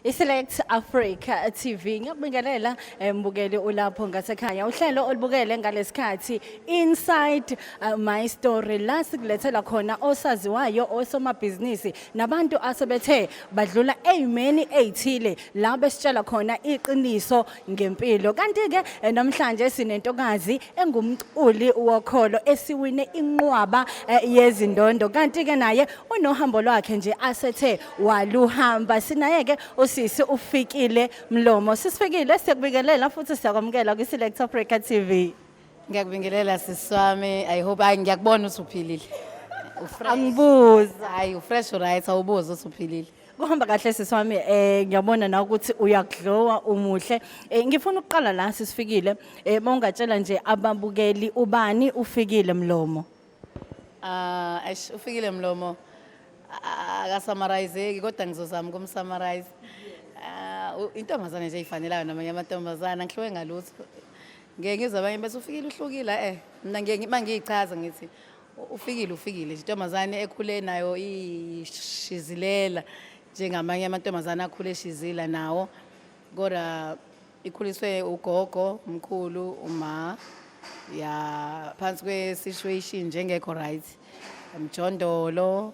ISelect Africa TV ngiyakubingelela mbukeli ulapho ngasekhaya uhlelo olubukele ngalesikhathi Inside My Story la sikulethela khona osaziwayo osomabhizinisi nabantu asebethe badlula ezimeni ezithile la besitshela khona iqiniso ngempilo kanti ke namhlanje sinentokazi engumculi wokholo esiwine inqwaba yezindondo kanti ke naye unohambo lwakhe nje asethe waluhamba sinaye ke usisi ufikile Mlomo sisifikile siyakubingelela futhi siyakwamukela kwiSelect Africa TV. Ngiyakubingelela siswami. I hope ngiyakubona ukuthi uphilile. Angibuza Hayi ufresh right awubuza ukuthi uphilile. kuhamba kahle siswami ngiyabona na ukuthi uyakudlowa umuhle ngifuna ukuqala la sisifikile mawungatshela nje ababukeli ubani ufikile Mlomo. Ufikile Mlomo akasummarize kodwa ngizozama ukumsummarize. Intombazane nje ifanelayo namanye amantombazana ngihlowe ngalutho. Ngeke ngizwe abanye bese ufikile uhlukile mina ngeke mangiyichaza ngithi ufikile intombazane ekhule nayo ishizilela njengamanye amantombazana akhule eshizila nawo kodwa ikhuliswe ugogo umkhulu uma ya phansi kwe situation njengekho right umjondolo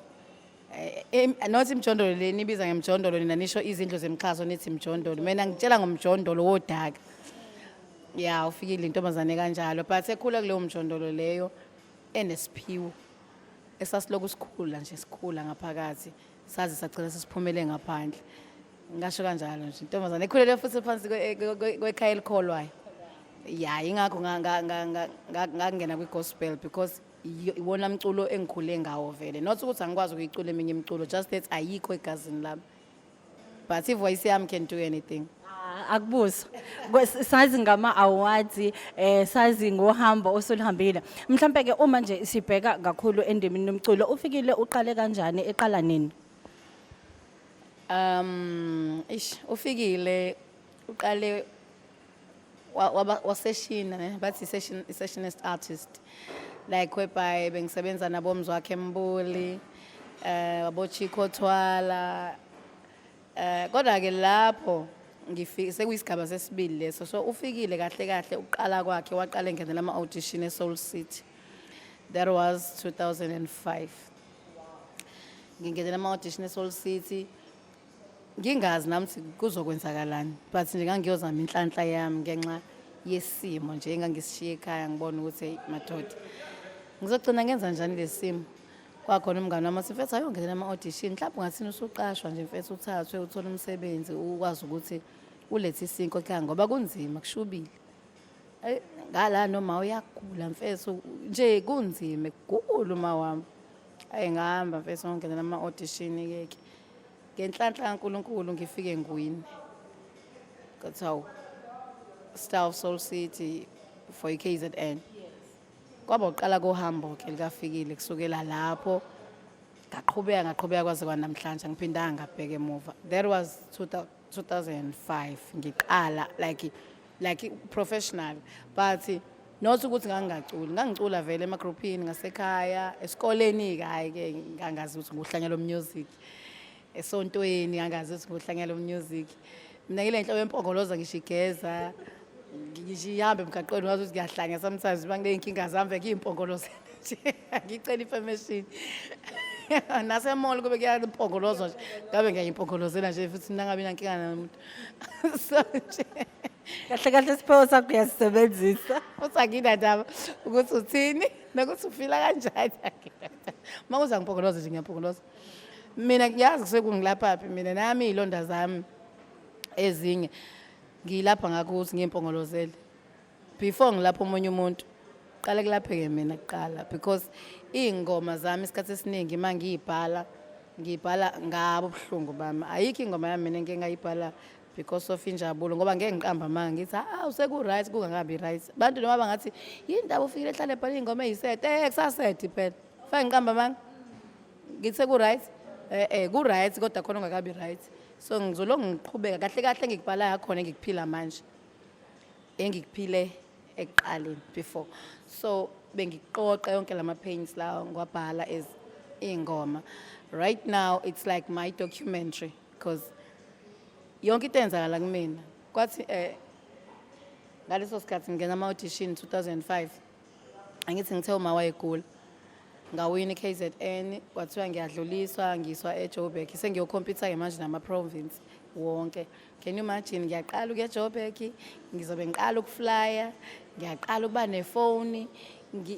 not imjondolo le nibiza ngemjondolo nina nisho izindlu zemkhaso nithi imjondolo mina ngitshela ngomjondolo wodaka ya ufikile intombazane kanjalo but ekhula kuleyo mjondolo leyo enesiphiwo esasiloku sikhula nje sikhula ngaphakathi sazi sagcina sesiphumele ngaphandle ngasho kanjalo nje intombazane ekhulele futhi phansi kwekhaya elikholwayo ya ingakho ngangena kwigospel because iwona umculo engikhule ngawo vele not ukuthi angikwazi ukuyicula eminye imculo just that ayikho egazini lami but ivoice yami can do anything. Akubuza sazi ngama awards sazi ngohambo osulihambile mhlambe ke uma nje sibheka kakhulu endimini nomculo ufikile uqale kanjani eqala nini? Ufikile uqale waseshina ne bathi sessionist artist like whereby bengisebenza nabo mzwakhe Mbuli wabo Chiko Thwala kodwa ke lapho ngifike sekuyisigaba sesibili leso so ufikile kahle uqala kwakhe waqala engenela ama audition eSoul City that was 2005 ngingenela ama audition eSoul City ngingazi nami ukuthi kuzokwenzakalani but nje ngangiyozama inhlanhla yami ngenxa yesimo nje engangisishiye ekhaya ngibona ukuthi madoda ngizogcina ngenza njani lesimo kwakhona umngane wami sifethu ayongenela ama audition mhlawumbe ngathini usuqashwa nje mfethu uthathwe uthola umsebenzi ukwazi ukuthi ulethe isinko ekhaya ngoba kunzima kushubile ngala noma uyagula mfethu nje kunzima kukhulu uma wami ngihamba mfethu ngongenela ama audition yeke ngenhlanhla kaNkulunkulu ngifike ngwini kuthiwa Star of Soul City for KZN kwaba uqala kohambo ke likafikile kusukela lapho ngaqhubeka kwaze kwanamhlanje ngiphindanga ngabheka emuva that was 2005 ngiqala like professional but not ukuthi ngangicula vele emagroupini ngasekhaya esikoleni hayi ke ngangazi ukuthi nguhlanyelo music esontweni ngangazi ukuthi nguhlanyelo music mina ngile nhlobo empongoloza ngishigeza ngihambe emgaqweni ngathi ukuthi ngiyahlanya sometimes bangile inkinga zami veke impongoloza nje ngicela information nase mall kube kuyampongoloza nje ngabe ngiyayimpongolozela nje futhi nangabe inkinga namuntu so nje kahle sipho sakho uyasebenzisa uthi angindaba ukuthi uthini nokuthi ufila kanjani makuza ngimpongoloza nje ngiyampongoloza mina ngiyazi sekungilapha mina nami izilonda zami ezinye ngilapha ngakuthi ngimpongolozele before ngilapha umunye umuntu qala kulapheke mina kuqala because ingoma zami isikhathi esiningi mangiyibhala ngabo ubuhlungu bami ayikho ingoma yami mina ngeke ngayibhala because of injabulo ngoba ngeke ngiqamba manga ngithi useku right kungangabi right abantu noma bangathi yindaba ufikile ehlale ebhala ingoma eyisete kusasete phela fa ngiqamba manga ngithi seku right ku right kodwa khona ungakabi right so ngizolo ngiqhubeka kahle ngikubhala khona ngikuphila manje engikuphile eqaleni before so bengiqoqa yonke lama pains la ngwabhala as ingoma right now it's like my documentary because yonke into eyenzakala kumina kwathi ngaleso sikhathi ngingena ama-audition 2005 angithi ngithe uma wayegula ngawina i-KZN kwathiwa ngiyadluliswa ngiswa eJoburg sengiyokhompyutha-ke manje nama-province wonke. Can you imagine ngiyaqala ukuya eJoburg ngizobe ngiqala ukuflya ngiyaqala ukuba nefoni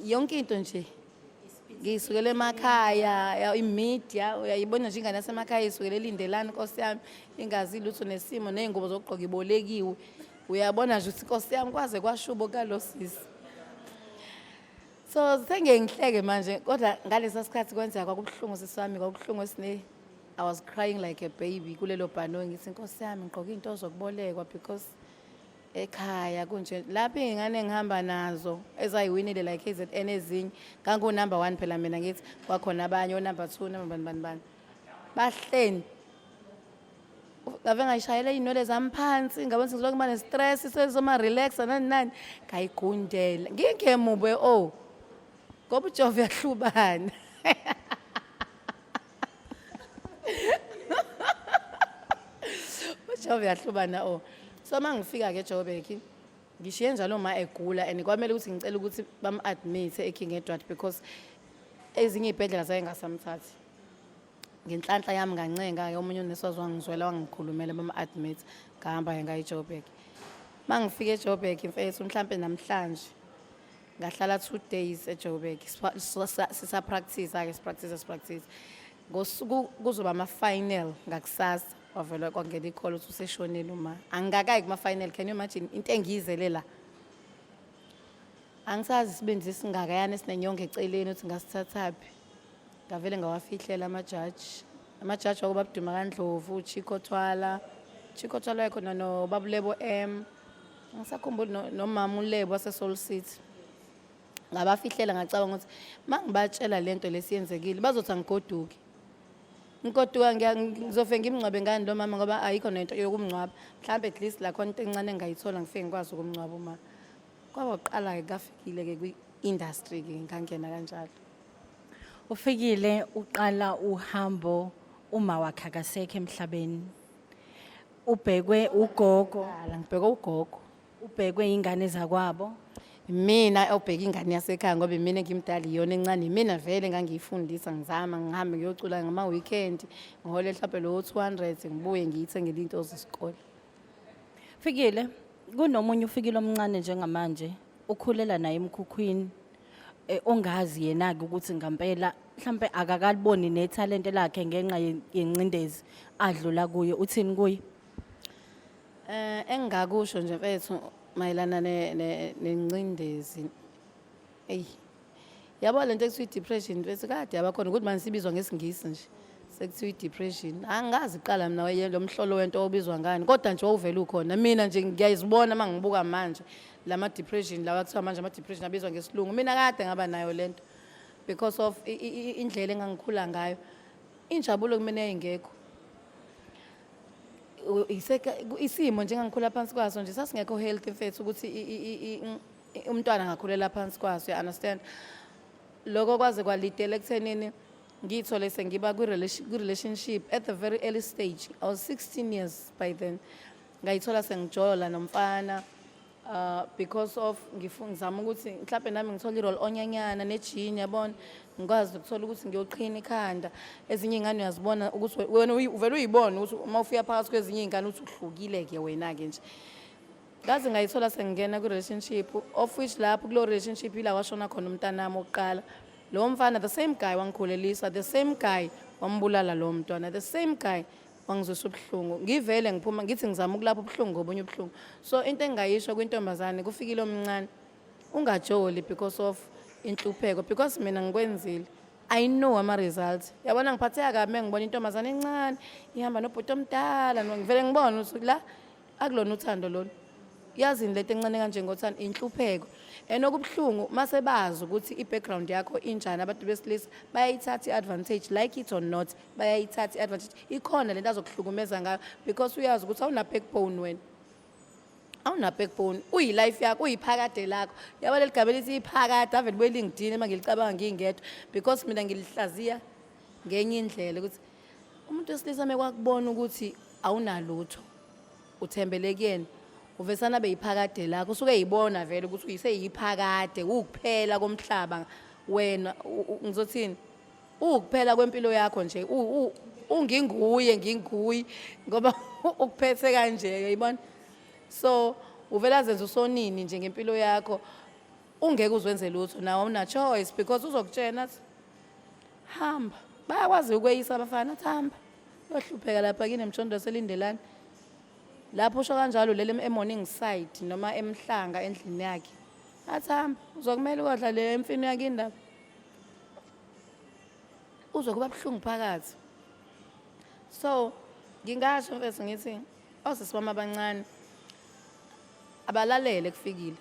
yonke into nje ngisukele emakhaya imedia uyayibona nje ingane yasemakhaya isukele elindelana Nkosi yami ingazi lutho nesimo ney'ngubo zokugqoka ibolekiwe uyabona nje ukuthi Nkosi yami kwaze kwashubo kalosisi. So sengeke ngihleke manje kodwa ngalesa sikhathi kwenzeka kwakubuhlungu sisami kwakubuhlungu esine I was crying like a baby kulelo bhanoyi ngithi Nkosi yami ngigqoka into zokubolekwa because ekhaya kunje lapha ingane ngihamba nazo ezayiwinile like KZN ezinye ngangu number 1 phela mina ngithi kwakhona abanye o number 2 number bani bahleni ngave ngayishayela inole zami phansi ngabona ngizoloku mane stress sezoma relax nani ngayigundela ngingekemube ngoba uJova yahlubana uJova yahlubana so mangifika ke eJoburg ngishiye njalo uma egula and kwamele ukuthi ngicela ukuthi bam-admit eKing Edward because ezinye izibhedlela zayengasamthathi ngenhlanhla yami ngancenga ke omunye uneswazi wangizwela wangikhulumela bam-admit ngahamba ngaye eJoburg. Mangifika eJoburg mfethu mhlambe namhlanje ngahlala 2 days eJoburg sisa practice sipractice ngosuku kuzoba ama-final ngakusasa wavela kwangena ikholo ukuthi useshonile uma angikakayi kuma-final. Can you imagine into engiyizele la angisazi sibenzi singakayana esinenyongo eceleni ukuthi ngasithathaphi ngavele ngawafihlela amajaji wakuba Buduma kaNdlovu uChiko Thwala ekhona noBabulebo angisakhumbuli nomama uLebo waseSoul City ngabafihlela ngacabanga ukuthi mangibatshela lento lesiyenzekile bazothi angigoduke ngikoduka ngizofike ngimngcwabe ngani lo mama ngoba ayikho nento yokumngcwaba mhlambe at least la khona into encane engayithola ngifike ngikwazi ukumngcwaba uma kwaba uqala-ke kafikile-ke kwi-industry-ke ngangena kanjalo. Ufikile uqala uhambo uma wakhe akasekho emhlabeni ubhekwe ugogo ngibhekwe ugogo ubhekwe ingane zakwabo mina obheka ingane yasekhaya ngoba mina ngimdala iyona encane mina vele ngangiyifundisa ngizama ngihambe ngiyocula ngama-weekend ngihole mhlawumbe lo 200 ngibuye ngiyithengele into zesikole. Fikile kunomunye uFikile omncane njengamanje ukhulela naye emkhukhwini ongazi yena-ke ukuthi ngampela mhlambe akakaliboni nethalente lakhe ngenxa yencindezi adlula kuyo uthini kuye? Engingakusho nje mfethu mayelana nencindezi yabo lento ekuthiwa i-depression bese kade yabakhona ukuthi manje sibizwa ngesingisi nje sekuthiwa i-depression angazi iqala mina lo mhlolo wento obizwa ngani kodwa nje wawuvela ukhona mina nje ngiyayizibona mangibuka manje lama-depression lawa kuthiwa manje ama-depression abizwa ngesilungu mina kade ngaba nayo lento because of indlela engangikhula ngayo injabulo kumina yayingekho isimo nje engangikhula phansi kwaso nje sasingekho healthy mfethu ukuthi umntwana angakhulela phansi kwaso you understand lokho kwaze kwalidela ekuthenini ngiyithole sengiba kwi-relationship at the very early stage. I was 16 years by then ngayithola sengijola nomfana because of ngizama ukuthi mhlawumbe nami ngithola i-role onyanyana nejini yabona ngikwazi ukuthola ukuthi ngiyoqhina ikhanda ezinye iy'ngane uyazibona ukuthi wena uvele uyibone ukuthi uma ufika phakathi kwezinye iy'ngane ukuthi uhlukile-ke wena-ke nje ngaze ngayithola sengingena kwi-relationship of which lapho kulo relationship ila washona khona umntanami wokuqala lo mfana the same guy wangikhulelisa the same guy wambulala lo mntwana the same guy wangizwisa ubuhlungu ngivele ngiphuma ngithi ngizama ukulapha ubuhlungu ngobunye ubuhlungu. So into engingayisho kwintombazane kuFikile omncane ungajoli because of inhlupheko because mina ngikwenzile I know ama-results yabona ngiphatheka kabi mengibona intombazane encane ihamba nobhuti omdala ngivele ngibona ukuthi la akulona uthando lolu yazini lento encane kanje ngothando inhlupheko enokubuhlungu mase bazi ukuthi i-background yakho injani abantu besilisa bayayithatha i-advantage like it or not bayayithatha i-advantage ikhona lento azokuhlukumeza ngayo because uyazi ukuthi awuna-backbone wena awuna-backbone uyilife yakho uyiphakade lakho yaba leli gama lithi iphakade ave libuye lingidini uma ngilicabanga ngingedwa because mina ngilihlaziya ngenye indlela ukuthi umuntu wesilisa mekwakubona ukuthi awunalutho uthembele kuyena uvesana beyiphakade lakho usuke eyibona vele ukuthi uyiseyiphakade ukuphela komhlaba wena ngizothini ukuphela kwempilo yakho nje nginguye ngoba ukuphethe kanje uyibona so uvela zenza usonini nje ngempilo yakho ungeke uzwenze lutho nawe una choice because uzokutshena hamba bayakwazi ukweyisa abafana hamba uyahlupheka lapha kine mtshondo selindelana lapho usho kanjalo lele morning side noma emhlanga endlini yakhe hamba uzokumela ukodla le emfini yakhe indaba uzokuba buhlungu phakathi so ngingasho mfethu ngithi osisiwami abancane abalalele kufikile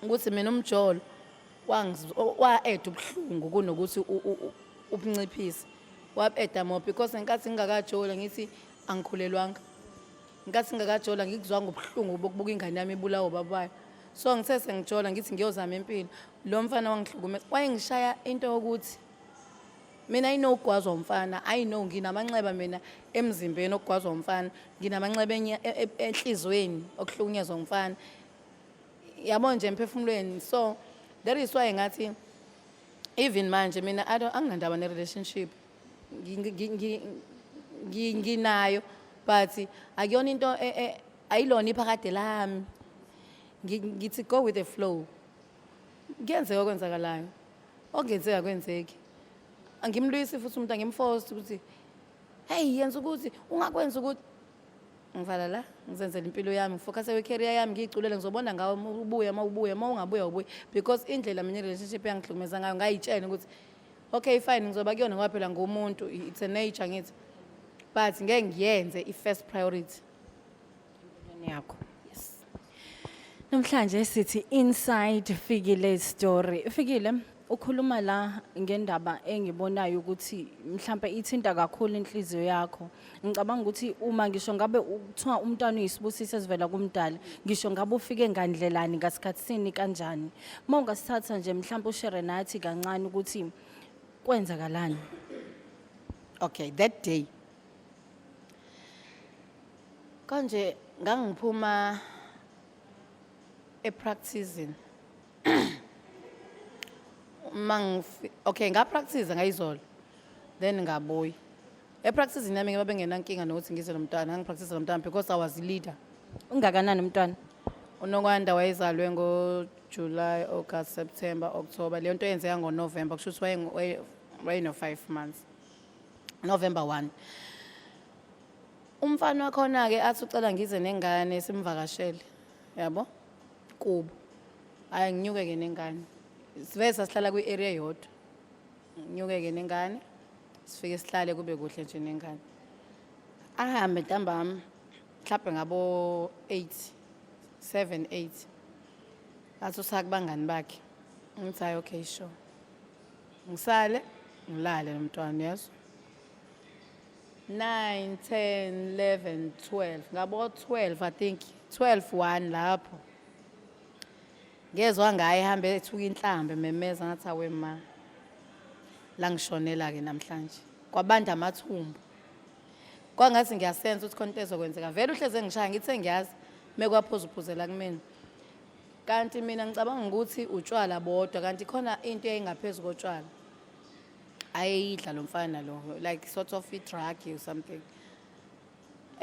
ukuthi mina umjolo wa-eda ubuhlungu kunokuthi ubunciphise wa-eda more because ngenkathi ngingakajola ngithi angikhulelwanga ngenkathi ngingakajola ngikuzwanga ubuhlungu bokubuka ingane yami ibulawa ubaba wayo so ngithe sengijola ngithi ngiyozama impilo lo mfana wangihlukumeza wayengishaya into yokuthi mina okugwaza umfana nginamanxeba mina emzimbeni okugwaza umfana nginamanxeba enhlizweni okuhlukunyezwa umfana yabo nje emphefumulweni so that is why ngathi even manje mina anginandaba ne-relationship nginayo but akuyona into ayilona iphakade lami ngithi go with the flow kuyenzeka okwenzakalayo okungenzeka kwenzeki angimlwisi futhi umuntu angimforce ukuthi hey yenza ukuthi ungakwenza ukuthi ngivala la ngizenzela impilo yami ngifocus career yami ngiyiculele ngizobona ngawe ubuya ungabuya ubuya because indlela mina relationship yangihlukumeza ngayo ngayitshela ukuthi okay fine ngizoba kuyona ngoba phela ngumuntu it's a nature ngithi but ngeke ngiyenze i-first priority empilweni yakho. Yes. Namhlanje sithi inside Fikile story. Fikile ukhuluma la ngendaba engibonayo ukuthi mhlambe ithinta kakhulu inhliziyo yakho. Ngicabanga ukuthi uma ngisho ngabe ukuthiwa umntwana uyisibusiso esivela kumdala, ngisho ngabe ufike ngandlelani ngasikhathi sini kanjani. Mawungasithatha nje mhlambe ushare nathi kancane ukuthi kwenzakalani. Okay, that day kanje ngangiphuma practicing okay ngapractice ngayizolo then ngabuya practicing nami ngabe ngenankinga nokuthi ngize nomntwana ngangipractice nomntwana because I was a leader. Ungakanani umntwana? uNokwanda wayezalwe ngo-July, August, September, October leyo nto yenzeka ngo-November kusho ukuthi wayeno 5 months November 1 umfana wakhona-ke athi ucela ngize nengane simvakashele yabo kubo hayi nginyuke-ke nengane sivele sasihlala kwi-area yodwa nginyuke-ke nengane sifike sihlale kube kuhle nje nengane ahambe ntambama mhlawumbe ngabo 7-8 athi usakubangani bakhe ngithi hayi okay sure ngisale ngilale nomntwana yeso 9, 10, 11, 12 ngabo 12 I think 12-1 lapho ngezwe ngaye ehambe ethuka inhlambe memeza ngathi awe ma la ngishonela-ke namhlanje kwabanda amathumbu kwangathi ngiyasenza ukuthi khona into ezokwenzeka vele uhleze ngishaya ngithi sengiyazi mekwaphuzela kumina kanti mina ngicabanga ukuthi utshwala bodwa kanti khona into eyingaphezu kotshwala ayidla lo mfana lo like sort of a drug or something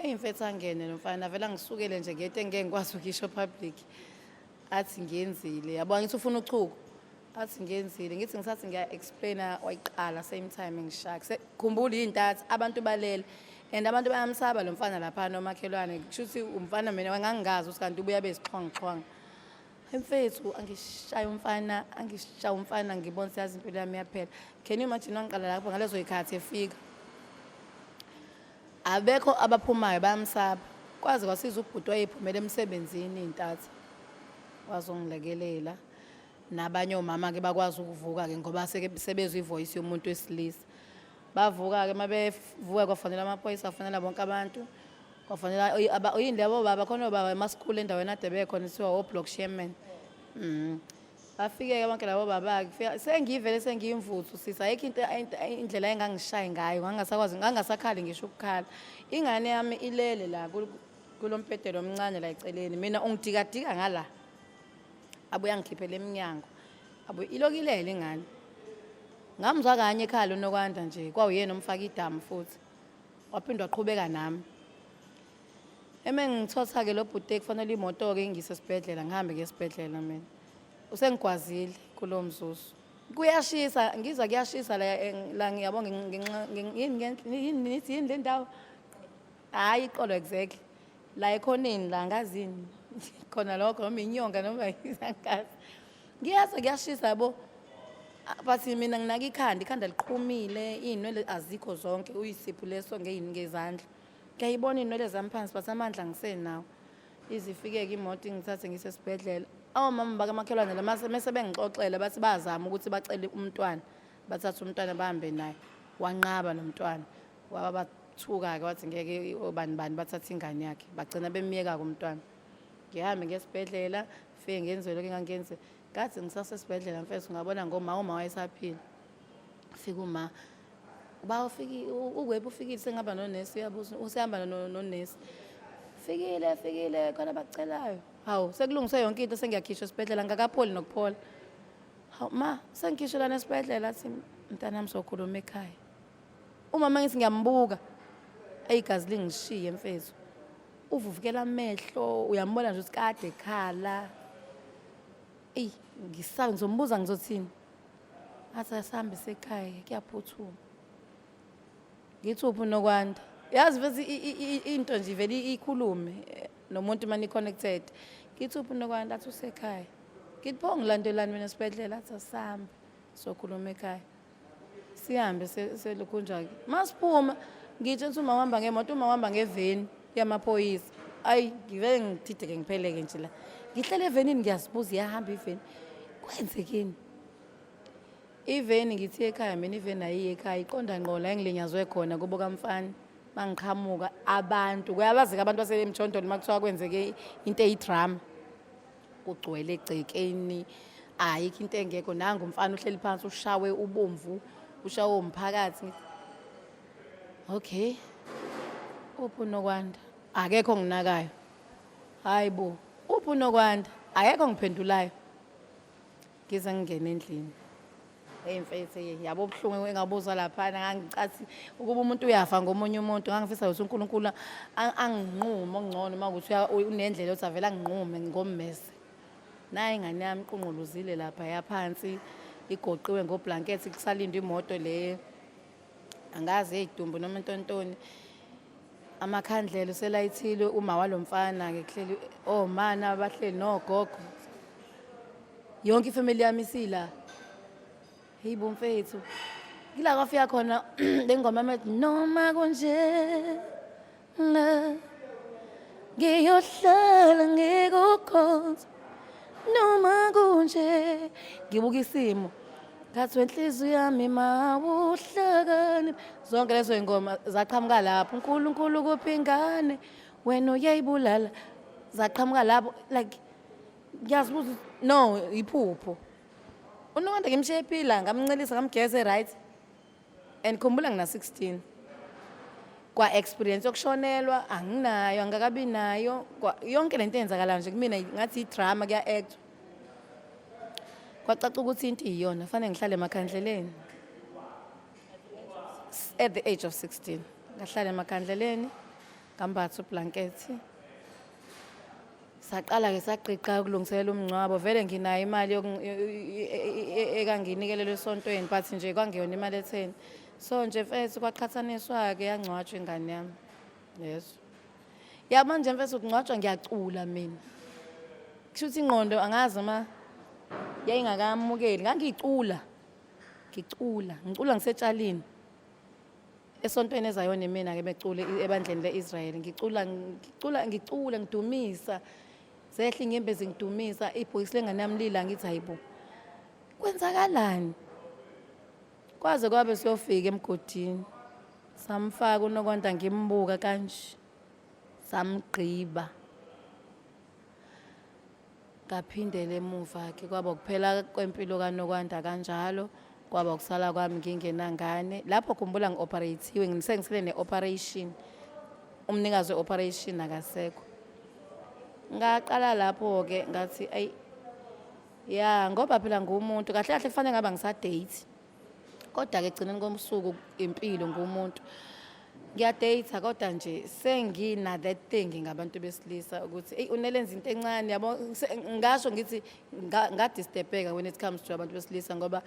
mfethu angene lo mfana vele ngisukele nje ngete ngeke ngikwazi ukisho public athi ngiyenzile yabo ngithi ufuna uchuku athi ngiyenzile ngithi ngisathi ngiya-explaina wayiqala same time ngishaka khumbula iy'ntathi abantu balele and abantu bayamsaba lo mfana lapha nomakhelwane kusho ukuthi umfana mina ngangingazi ukuthi kanti ubuya bezixhwanguxhwanga mfethu angishaya umfana ngibona siyazi impilo yami yaphela. Can you imagine wangiqala lapho ngalezo yikhathi efika abekho abaphumayo bayamsaba kwaze kwasiza ubhuti wayephumela emsebenzini iy'ntathi wazongilekelela nabanye omama-ke bakwazi ukuvuka-ke ngoba sebezwa ivoyisi yomuntu wesilisa bavuka-ke uma bevuka kwafanele amaphoyisa afanele bonke abantu kwafanele yini labo baba khona obaba emasikulu endaweni ade bekhona siwa o-block chairman bafike-ke bonke labo baba-ke sengivele sengiyimvuthu sisa ayikho indlela engangishaye ngayo ngangasakhali ngisho ukukhala ingane yami ilele la kulompedelo omncane la eceleni mina ungidikadika ngala abuye angikhiphele eminyango abuye ilokilele ingane ngamzwa kanye ekhaya uNokwanda nje kwawuyena omfaka idamu futhi waphindwa waqhubeka nami ngithotha ke lo bhuti kufanele imoto ke ngise esibhedlela ngihambe ke esibhedlela mina usengigwazile kulo mzuzu kuyashisa ngizwa kuyashisa la ngiyabonga yini le ndawo hayi iqolo exactly la ekhoneni la ngazini khona lokho noma inyonga noma izangazi ngiyazi kuyashisa yabo bathi mina nginaka ikhanda liqhumile inwele azikho zonke uyisipho leso ngezandla ngiyayibona inwele zami phansi basamandla ngisenawo izifike ke imoto ngithathe ngise esibhedlela mama bakamakhelwane mase bengixoxela bathi bazama ukuthi bacele umntwana bathatha umntwana bahambe naye wanqaba nomntwana wabathuka ke wathi ngeke obani bathatha ingane yakhe bagcina bemiyeka kumntwana ngihambe ngesibhedlela fike ngenzwe lokho engangenze ngathi ngisasesibhedlela mfethu ngabona uma wayesaphila fika uma ufiki uwebhe ufikile sengaba nonesi uyabuza usehamba nonesi fikile khona bacelayo hawu sekulungiswe yonke into sengiyakhishwa esibhedlela ngakapholi nokuphola hawu ma sengikhishwe lana esibhedlela athi mntanami sokhuluma ekhaya umama ngithi ngiyambuka eyigazi lingishiye mfethu uvuvukela amehlo uyambona nje usikade ekhala ngisaba ngizombuza ngizothini athi asihambe sekhaya kuyaphuthuma ngithi uphi uNokwanda yazi bese into nje vele ikhulume nomuntu mani connected ngithi uphi uNokwanda athi usekhaya ngithi pho ngilandelani mina esibhedlela athi asihambe sokhuluma ekhaya sihambe selukhunja masiphuma ngitshe ukuthi uma uhamba ngemoto uma uhamba ngeveni yamaphoyisa ayi ngivele ngithideke ngipheleke nje la ngihlele evenini ngiyazibuza iyahamba iveni kwenzekeni iveni ngithi ekhaya mina iveni ayiye ekhaya iqonda ngqo la engilinyazwe khona kubo kamfana mangiqhamuka abantu kuyabazika abantu basemjondolo makuthiwa kwenzeke into eyidrama kugcwele egcekeni ayikho into engekho nanga umfana uhleli phansi ushawe ubomvu ushawe umphakathi okay uphi uNokwanda akekho nginakayo hayibo uphi uNokwanda akekho ngiphendulayo ngize ngingena endlini mfethu yabo ubuhlungu engabuza lapha ngangicathi ukuba umuntu uyafa ngomunye umuntu ngangifisa ukuthi uNkulunkulu anginqume ongcono makuthi unendlela othi avela nginqume ngommese naye ingane yami iqunquluzile lapha yaphansi igoqiwe ngoblanket kusalinda imoto le angazi eyidumbu noma intontoni amakhandlela uselayithile uma walomfana ke kuhleli omana abahleli nogogo yonke ifamily yami isila hibo mfethu ngila kwafika khona lengoma ethi noma konje la ngiyohlala ngikukhonza noma konje ngibuka isimo ngathi wenhliziyo yami mawuhlakani zonke lezo ingoma zaqhamuka lapho uNkulunkulu kuphingane wena uyayibulala zaqhamuka lapho like ngiyazibuza no iphupho uNokwanda ngimshiye ephila ngamncelisa ngamgeze right and khumbula ngina 16 kwa experience yokushonelwa anginayo angakabi nayo yonke lento eyenzakala nje kumina ngathi idrama kuya act kwacaca ukuthi into iyona fanele ngihlale emakhandleleni at the age of 16 ngahlala emakhandleleni ngambatha ublanket saqala ke saqiqa ukulungiselela umncwabo vele nginayo imali ekanginikele lesontweni but nje kwangiyona imali etheni so nje mfethu kwaqhathaniswa ke yangcwatshwa ingane yami yeso yaba nje mfethu ukungcwatshwa ngiyacula mina kushuthi ingqondo angazi ma yayingakamukeli ngangicula ngicula ngisetshalini esontweni ezayona mina ke becule ebandleni leIsrael ngicula ngidumisa zehle ingimbe zingidumisa ibhokisi lengane yami lila ngithi hayibo kwenzakalani kwaze kwabe siyofika emgodini samfaka uNokwanda ngimbuka kanje samgqiba ngaphindela emuva ke kwaba kuphela kwempilo kaNokwanda kanjalo kwaba kusala kwami ngingenangane lapho khumbula ngioperatiwe ngisengisele neoperation umnikazi we-operation akasekho. Ngaqala lapho-ke ngathi ayi ya ngoba phela ngumuntu kahle kahle kufanele ngaba ngisadate. Kodwa-ke egcineni komsuku impilo ngumuntu. Ngiyadate kodwa nje sengina that thing ngabantu besilisa ukuthi hey unelenza into encane yabo ngasho ngithi ngadisturbeka when it comes to abantu besilisa ngoba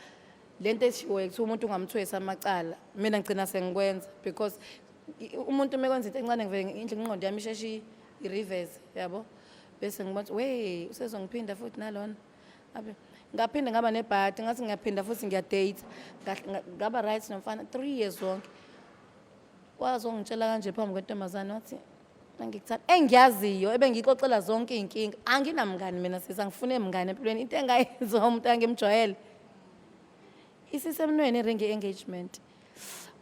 lento eshiwo ukuthi umuntu ungamthwesa amacala mina ngicina sengikwenza because umuntu mekwenza into encane ngivele ingqondo yami isheshi i-reverse yabo bese ngibona we usezongiphinda futhi nalona ngaphinde ngaba nebhadi ngathi ngiyaphinda futhi ngiyadate ngaba right nomfana 3 years wonke wazongitshela kanje phambi kwentombazane wathi ngikuthanda engiyaziyo ebengixoxela zonke inkinga anginamngani mina sisangifune emngane empilweni into engayenza umuntu angimjwayele isisemnweni ring engagement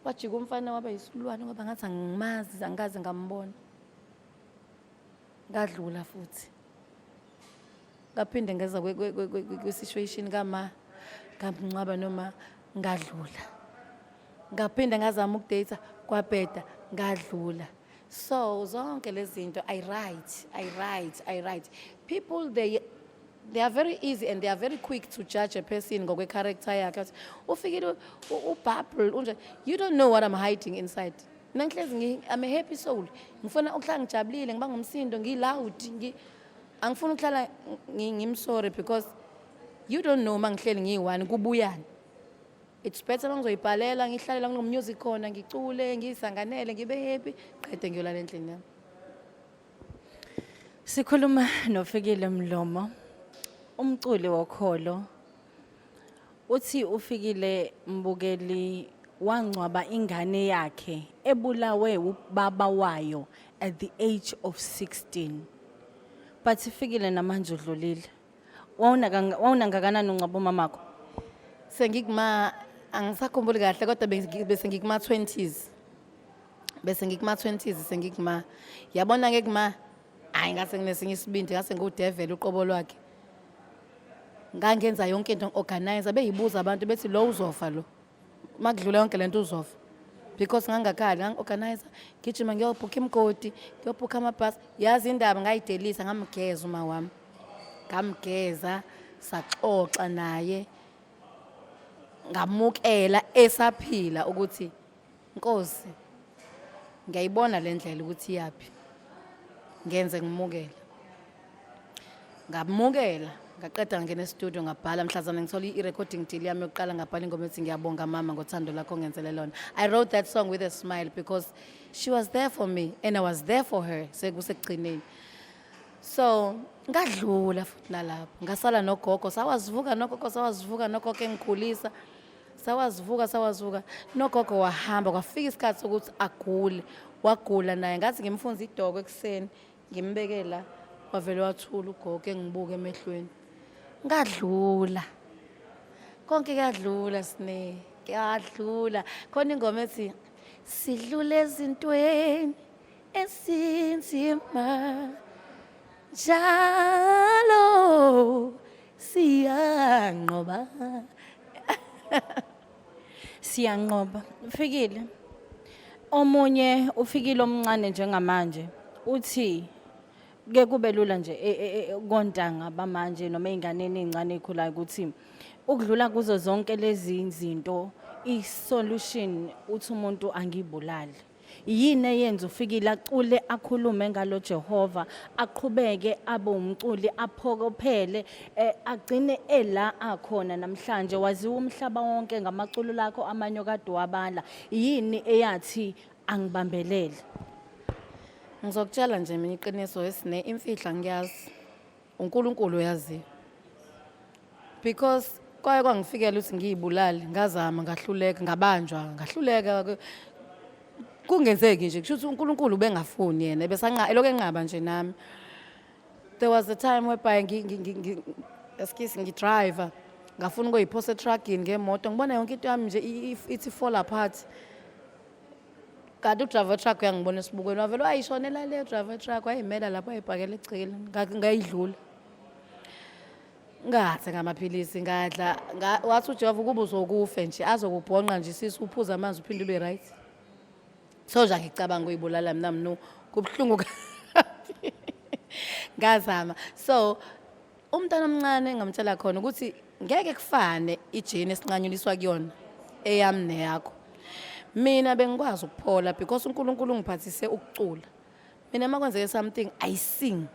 wajika umfana waba yisilwane ngoba ngathi angimazi angaze ngambona ngadlula futhi ngaphinde ngeza kwi-situation kama ngamncaba noma ngadlula ngaphinde ngazama ukudate kwabheda ngadlula so zonke lezi zinto I write people they are very easy and they are very quick to judge a person ngokwe character yakhe ufikile ububble unje you don't know what I'm hiding inside nangihlezi I'm a happy soul ngifuna ukuhlala ngijabulile ngiba ngumsindo ngiloud angifuna ukuhlala ngimsorry because you don't know mangihleli ngiyi1 kubuyani. It's better mangizoyibhalela ngihlalela kuno music khona ngicule ngisanganele ngibe happy qede ngiyolala endlini yami. Sikhuluma noFikile Mlomo umculi wokholo uthi uFikile Mbukeli wangcwaba ingane yakhe ebulawe ubaba wayo at the age of 16 but Fikile namanje udlulile wawuna ngakanani ungcwaba mamakho sengikuma angisakhumbuli kahle kodwa bese ngikuma 20s bese ngikuma 20s sengikuma yabona ngekuma hayi ngase nginesinye isibindi ngase ngudevil uqobo lwakhe ngangenza yonke into organize beyibuza abantu bethi lo uzofa lo makudlula yonke lento uzofa because ngangakhali ngangiorganize ngijima ngiyobhuka imgodi ngiyobhuka amabhasi yazi indaba ngayidelisa ngamgeza uma wami ngamgeza saxoxa naye ngamukela esaphila ukuthi Nkosi ngiyayibona le ndlela ukuthi yapi ngenze ngimukela ngamukela ngaqeda ngene e-studio ngabhala mhlazana ngithola i-recording deal yami yokuqala ngabhala ingoma ethi ngiyabonga mama ngothando lakho ngenzele lona. I wrote that song with a smile because she was there for me and I was there for her sekusekugcineni. So ngadlula futhi nalapho ngasala nogogo sawazivuka nogogo engikhulisa sawazivuka nogogo wahamba kwafika isikhathi sokuthi agule wagula naye ngathi ngimfunza idoko ekseni ngimbekela wavele wathula ugogo engibuka emehlweni ngadlula konke kuyadlula sine kuyadlula khona ingoma ethi sidlule ezintweni esinzima njalo siyanqoba siyanqoba Fikile omunye uFikile omncane njengamanje uthi ke kube lula nje kontanga bamanje noma einganeni ezincane ezikhulayo ukuthi ukudlula kuzo zonke lezi zinto i-solution uthi umuntu angibulali yini eyenza uFikile acule akhulume ngalo Jehova aqhubeke abe umculi aphokophele agcine ela akhona namhlanje waziwa umhlaba wonke ngamaculo lakho amanyo kade wabala yini eyathi angibambelele ngizokutshela nje mina iqiniso esine imfihla ngiyazi uNkulunkulu uyazi because kwaye kwangifikela ukuthi ngiyibulali ngazama ngahluleka ngabanjwa ngahluleka kungenzeki nje kusho ukuthi uNkulunkulu bengafuni yena bese lokho enqaba nje nami. There was a time whereby ngidriver ngafuna ukuyiphosa truckini ngemoto ngibona yonke into yami nje ithi fall apart kanti udriver truck uyangibona esibukweni wavele wayishonela le driver truck wayimela lapho ayibhakela ecele ngayidlula ngathi ngamaphilisi ngadla wathi uJehova kuba uzokufa nje azokubhonqa nje sisi uphuza amanzi uphinde ube right. So nje ngicabanga uyibulala mina no kubhlungu ngazama. So umntana omncane ngamtshela khona ukuthi ngeke kufane ijeni esinqanyuliswa kuyona eyami neyakho. Mina bengikwazi ukuphola because uNkulunkulu ungiphathise ukucula. Mina makwenzeke something I sing.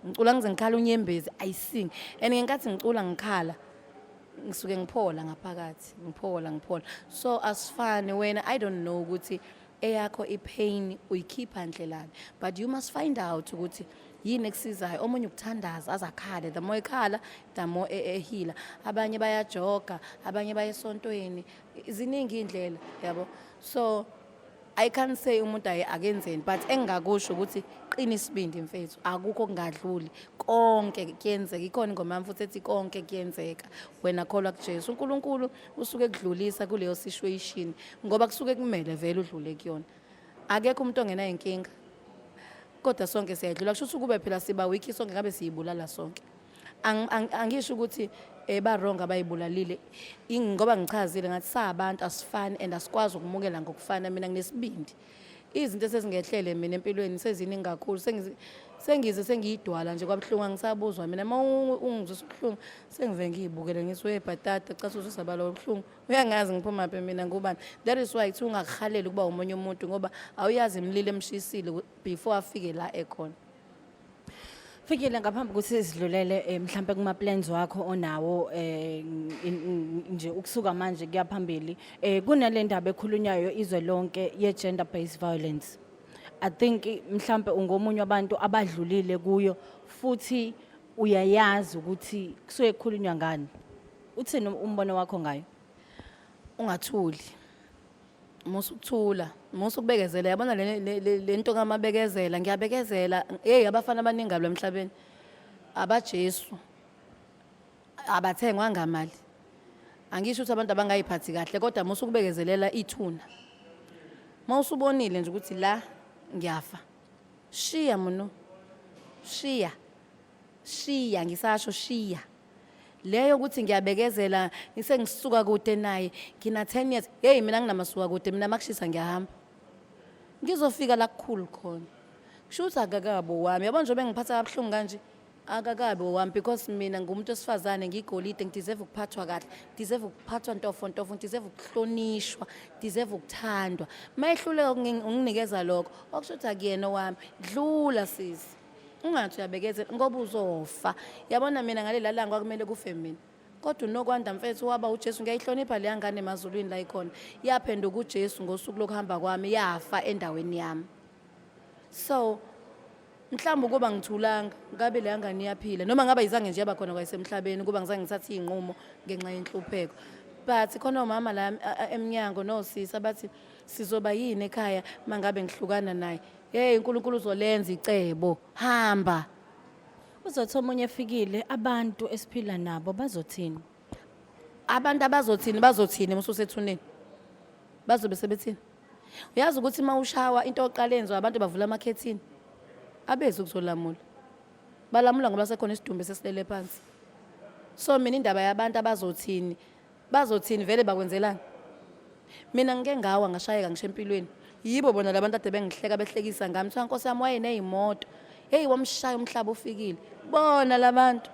Ngicula ngize ngikhala unyembezi, I sing. And ngenkathi ngicula ngikhala ngisuke ngiphola ngaphakathi, ngiphola. So asifani wena I don't know ukuthi eyakho ipain uyikhipha ndlelani, but you must find out ukuthi yini ekusizayo. Omunye ukuthandaza azakhale, the more ekhala the more ehila. Abanye bayajoga, abanye baye esontweni, ziningi indlela yabo. So I can't say umuntu akenzeni, but engakusho ukuthi qina isibindi mfethu, akukho kungadluli, konke kuyenzeka. Ikhona ingoma yami futhi ethi konke kuyenzeka wena kholwa kuJesu. uNkulunkulu usuke kudlulisa kuleyo situation ngoba kusuke kumele vele udlule kuyona. Akekho umuntu ongena inkinga, kodwa sonke siyadlula. Kusho ukuthi kube phela siba weak sonke ngabe siyibulala sonke. Angisho ukuthi baronga bayibulalile, ngoba ngichazile ngathi sabantu asifani and asikwazi ukumukela ngokufana. Mina nginesibindi, izinto esezingehlele mina empilweni seziningi kakhulu, sengiyidwala nje kwabhlungu, angisabuzwa mina. Uma ungizwisa ubuhlungu sengive ngiyibukele ngiswe ebhatata cha usabala ubuhlungu, uyangazi ngiphuma phe mina ngubani. That is why ithi ungakhaleli kuba umunye umuntu ngoba awuyazi imlilo emshisile before afike la ekhona. Fikile, ngaphambi ukuthi sidlulele mhlambe kuma plans wakho onawo nje ukusuka manje kuya phambili, kunale ndaba ekhulunyayo izwe lonke ye gender based violence. I think mhlambe ungomunye wabantu abadlulile kuyo futhi uyayazi ukuthi kusuke kukhulunywa ngani. Uthini umbono wakho ngayo? Ungathuli, musukuthula, musukubekezela. Yabona le nto ngamabekezela, ngiyabekezela. Abafana abaningi lo emhlabeni abaJesu abathengwa ngamali. Angisho ukuthi abantu abangayiphathi kahle, kodwa musukubekezelela ithuna. Mawusubonile nje ukuthi la ngiyafa, shiya muno, shiya ngisasho shiya. Leyo ukuthi ngiyabekezela, ngisuka kude naye, ngina 10 years. Mina nginamasuka kude, mina makushisa ngiyahamba. Ngizofika la kukhulu khona. Kusho ukuthi akakabo wami. Yabona nje bengiphatha kabuhlungu kanje, akakabo wami because mina ngumuntu osifazane, ngigolide, ngideserve ukuphathwa kahle, deserve ukuphathwa ntofo, deserve ukuhlonishwa, deserve ukuthandwa. Mayehluleka unginikeza lokho, okusho ukuthi akuyena wami. Dlula sisi. Ungathi uyabekezela ngoba uzofa. Yabona mina ngalela langa kwakumele kufe mina, kodwa unokwanda mfethu waba uJesu. Ngiyayihlonipha le ngane emazulwini la ikhona, yaphenduka uJesu ngosuku lokuhamba kwami, yafa endaweni yami. So mhlawumbe kuba ngithulanga ngabe le ngane iyaphila, noma ngaba izange nje yaba khona kwayisemhlabeni kuba ngizange ngithathe izinqumo ngenxa yenhlupheko. But khona umama la eminyango nosisi abathi sizoba yini ekhaya mangabe ngihlukana naye. uNkulunkulu uzolenza icebo, hamba. Uzothi omunye Fikile, abantu esiphila nabo bazothini? Abantu bazothini mususethuneni? Bazobe sebethini? Uyazi ukuthi mawushawa into oqala yenziwa abantu bavula amakhethini, abezi ukuzolamula. Balamula ngoba sekhona isidumbe sesilele phansi. So mina indaba yabantu bazothini vele bakwenzelana. Mina ngike ngawa ngashayeka ngisho empilweni. Yibo bona labantu ade bengihleka behlekisa ngami. Kuthiwa Nkosi yami wayeneyimoto. Wamshaya umhlaba ufikile. Bona labantu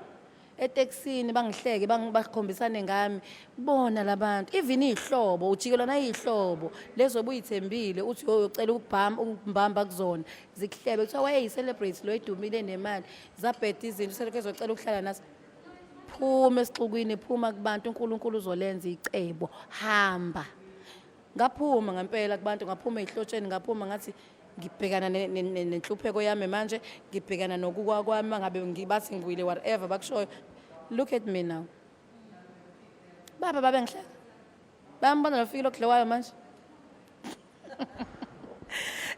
eTexini bangihleke bakhombisane ngami. Bona labantu even ihlobo ujikelana ihlobo lezo buyithembile uthi uyocela ukumbamba kuzona zikuhlebe kuthiwa wayeyicelebrate lo edumile nemali zabheda izinto selokho ezocela ukuhlala naso. Phuma esixukwini, phuma kubantu, uNkulunkulu uzolenza icebo, hamba. Ngaphuma ngempela kubantu, ngaphuma ezihlotsheni, ngaphuma ngathi ngibhekana nenhlupheko yami manje, ngibhekana nokukwa kwami mangabe ngibathi ngibuyile whatever bakushoyo. Look at me now. Baba ngihleka. Bambona nofikile okudlewayo manje.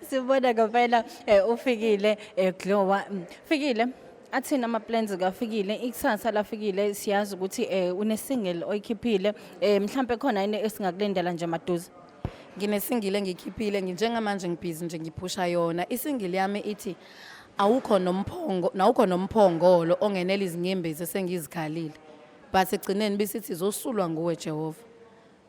Sibona ngempela uFikile Glowa. Fikile, athina ama plans kaFikile, ikusasa la Fikile siyazi ukuthi une single oyikhiphile, mhlambe khona yini esingakulendela nje maduze? Nginesingile engikhiphile njengamanje ngibhizi nje ngiphusha yona. Isingile yami ithi awukho nomphongolo ongenela izinyembezi esengizikhalile, but egcineni bisithi zosulwa nguwe Jehova.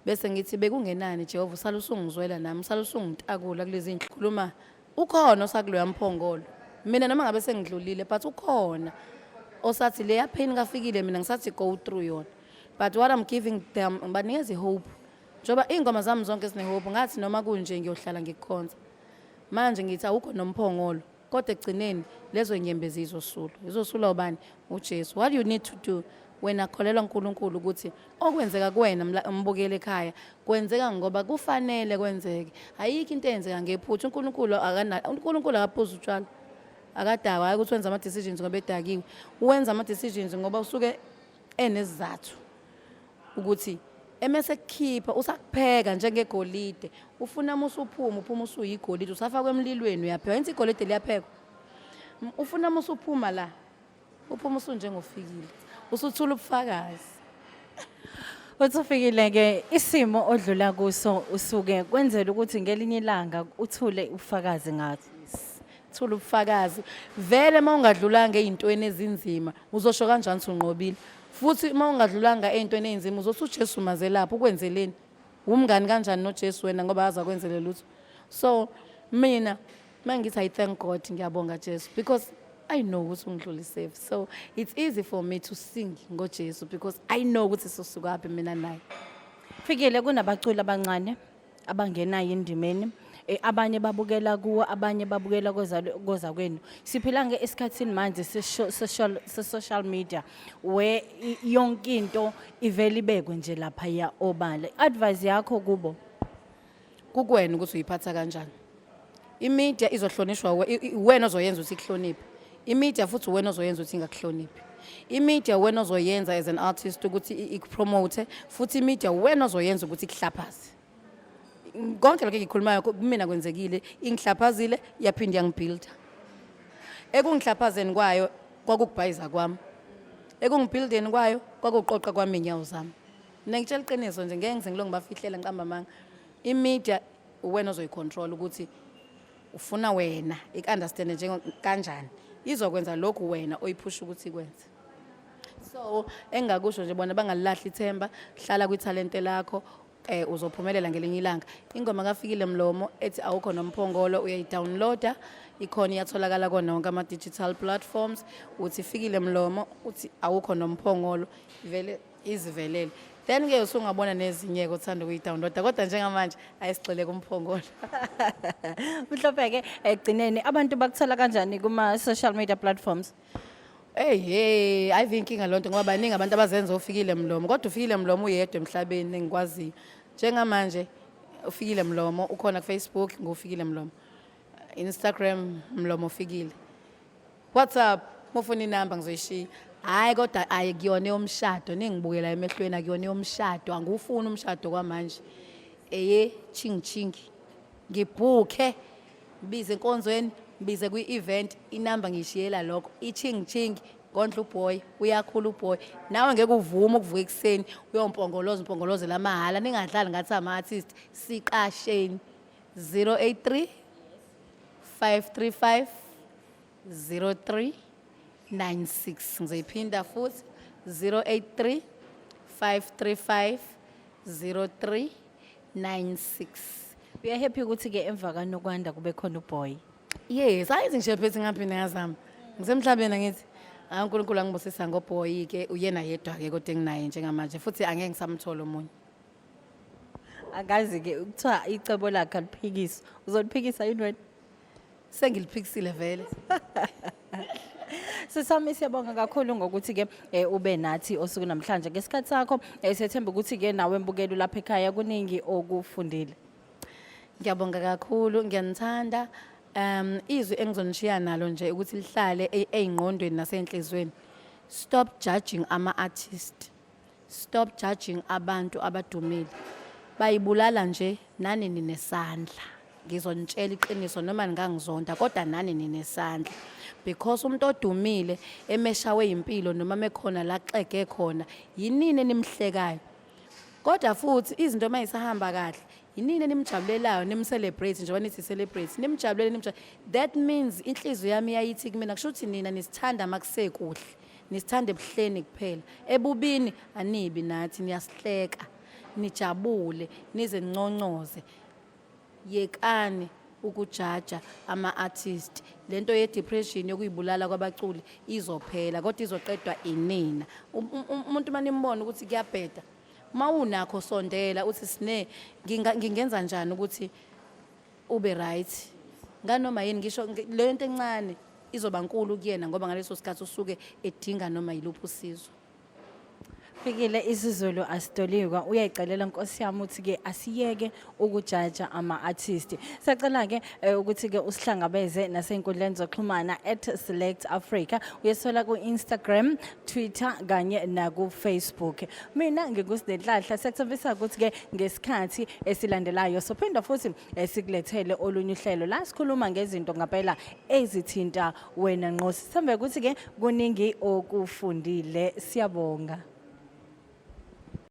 bese ngithi bekungenani Jehova usala usungizwela nami usala usungitakula kulezi ngikhuluma ukhona osakuloya mphongolo mina noma ngabe sengidlulile but ukhona osathi leya pain kafikile mina ngisathi go through yona but what I'm giving them banikeza ihope njoba ingoma zami zonke sine hope ngathi noma kunje ngiyohlala ngikukhonza manje ngithi awukho nomphongolo kodwa egcineni lezo nyembezi izosula ubani uJesu. What you need to do wena kholelwa uNkulunkulu ukuthi okwenzeka kuwena umbukele ekhaya kwenzeka ngoba kufanele kwenzeke ayikho into eyenzeka ngephutha uNkulunkulu akaphuza utshwala akadawa hayi ukuthi wenza ama decisions ngoba edakiwe uwenza ama decisions ngoba usuke enesizathu ukuthi emese kukhipha usakupheka njengegolide ufuna uphuma usuyigolide usafaka emlilweni uyapheka insi igolide liyaphekwa ufuna uphuma la uphuma usunjengofikile usuthula ubufakazi Uthufikile ke isimo odlula kuso usuke kwenzela ukuthi ngelinye ilanga uthule ubufakazi ngathi thula ubufakazi vele mawungadlulanga ezintweni ezinzima uzosho kanjani unqobile futhi mawungadlulanga ezintweni ezinzima uzothi uJesu mazelapha ukwenzeleni umngani kanjani noJesu wena ngoba aza kwenzele lutho so mina mangithi I thank God ngiyabonga Jesu because I know ukuthi ungidluliseve so it's easy for me to sing ngoJesu because I know ukuthi sosuka aphi mina naye. Fikile kunabaculi abancane abangenayo indimeni abanye babukela kuwo abanye babukela koza kwenu siphila ngesikhatsini manje social media where yonke into ivela ibekwe nje lapha ya obala advice yakho kubo kukwena ukuthi uyiphatha kanjani imedia izohlonishwa wena ozoyenza ukuthi ihloniphe imedia futhi wena ozoyenza ukuthi ingakuhloniphi imedia wena ozoyenza as an artist ukuthi ikupromote futhi imedia wena ozoyenza ukuthi ikuhlaphaze konke lokho ngikhulumayo kumina kwenzekile ingihlaphazile yaphinda yangibuilda ekungihlaphazeni kwayo kwakubhayiza kwami ekungibuildeni kwayo kwakuqoqa kwami inyawo zami ngitshela iqiniso nje ngeke ngize ngilonge bafihlela ngiqamba manga imedia wena ozoyicontrol ukuthi ufuna wena ikunderstand nje kanjani izokwenza lokhu wena oyiphusha ukuthi ikwenze so engakusho nje bona bangalilahla ithemba hlala kwitalente lakho uzophumelela ngelinye ilanga ingoma kaFikile Mlomo ethi awukho nomphongolo uyayidownloada ikhona iyatholakala kona wonke ama digital platforms uthi Fikile Mlomo uthi awukho nomphongolo vele izivelele then ke usungabona nezinyeko uthanda ukuyidownloada kodwa njengamanje ayisigcile kumphongolo Mhlophe ke egcineni abantu bakuthola kanjani kuma social media platforms hey I think ingalonto ngoba baningi abantu abazenza uFikile Mlomo kodwa uFikile Mlomo uyedwa emhlabeni engikwaziyo njengamanje uFikile Mlomo ukhona ku Facebook ngoFikile Mlomo Instagram Mlomo Fikile WhatsApp mufuna inamba ngizoyishiya hayi kodwa ayikuyona yomshado ningibukela emehlweni akuyona yomshado angufuni umshado kwamanje ching ngibhuke bize enkonzweni bize kwi-event inamba ngishiyela lokho iching ngondla uboy uyakhula uboy nawe ngeke uvume ukuvuka ekseni uyompongoloza lamahala ningadlali ngathi ama artist siqasheni 083 535 0396 ngizoyiphinda futhi 083 535 0396 we are happy ukuthi ke emva kanokwanda kube khona uboy yes ayithi nje phethe ngaphinde ngazama ngisemhlabeni ngithi uNkulunkulu angibusisa ngoboy ke uyena yedwa ke kodwa enginaye njengamanje futhi angeke ngisamthola umunye akazi ke ukuthiwa icebo lakhe aliphikiswa uzoliphikisa yini wena sengiliphikisile vele Sisami siyabonga kakhulu ngokuthi ke ube nathi osuku namhlanje ngesikhathi sakho sethemba ukuthi ke nawe embukelo lapha ekhaya kuningi okufundile Ngiyabonga kakhulu ngiyanithanda izwi engizonishiya nalo nje ukuthi lihlale ezingqondweni nasenhlizweni stop judging ama artists stop judging abantu abadumile bayibulala nje nani ninesandla ngizonitshela iqiniso noma ngangizonda kodwa nani ninesandla because umuntu odumile emeshawe impilo noma mekhona la xeke khona yinini nimhlekayo kodwa futhi izinto mayisahamba kahle yinini nimjabulelayo nimcelebrate njengoba nithi celebrate nimjabulele that means inhliziyo yami yayithi kumina kushuthi nina nisithanda makusekuhle nisithanda ebuhleni kuphela ebubini anibi nathi niyasihleka nijabule nize nconcoze yekani ukujaja ama-artist lento ye-depression yokuyibulala kwabaculi izophela kodwa izoqedwa inina umuntu manimbona ukuthi kuyabheda mawunakho sondela uthi sine ngingenza njani ukuthi ube right nganoma yini ngisho le nto encane izoba nkulu kuyena ngoba ngaleso sikhathi usuke edinga noma yiluphi usizo. Fikile isiZulu asitolikwa uyayicelela Nkosi yami uthi ke asiyeke ukujaja ama-artist. Siyacela ke ukuthi ke usihlangabeze nasey'nkundleni zokuxhumana @selectAfrica uyesola ku-Instagram, Twitter kanye naku-Facebook. Mina ngikusidenhlahla siyakuthembisa ukuthi ke ngesikhathi esilandelayo sophinda futhi sikulethele olunye uhlelo la sikhuluma ngezinto ngempela ezithinta wena ngqo. Sithembe ukuthi ke kuningi okufundile. Siyabonga.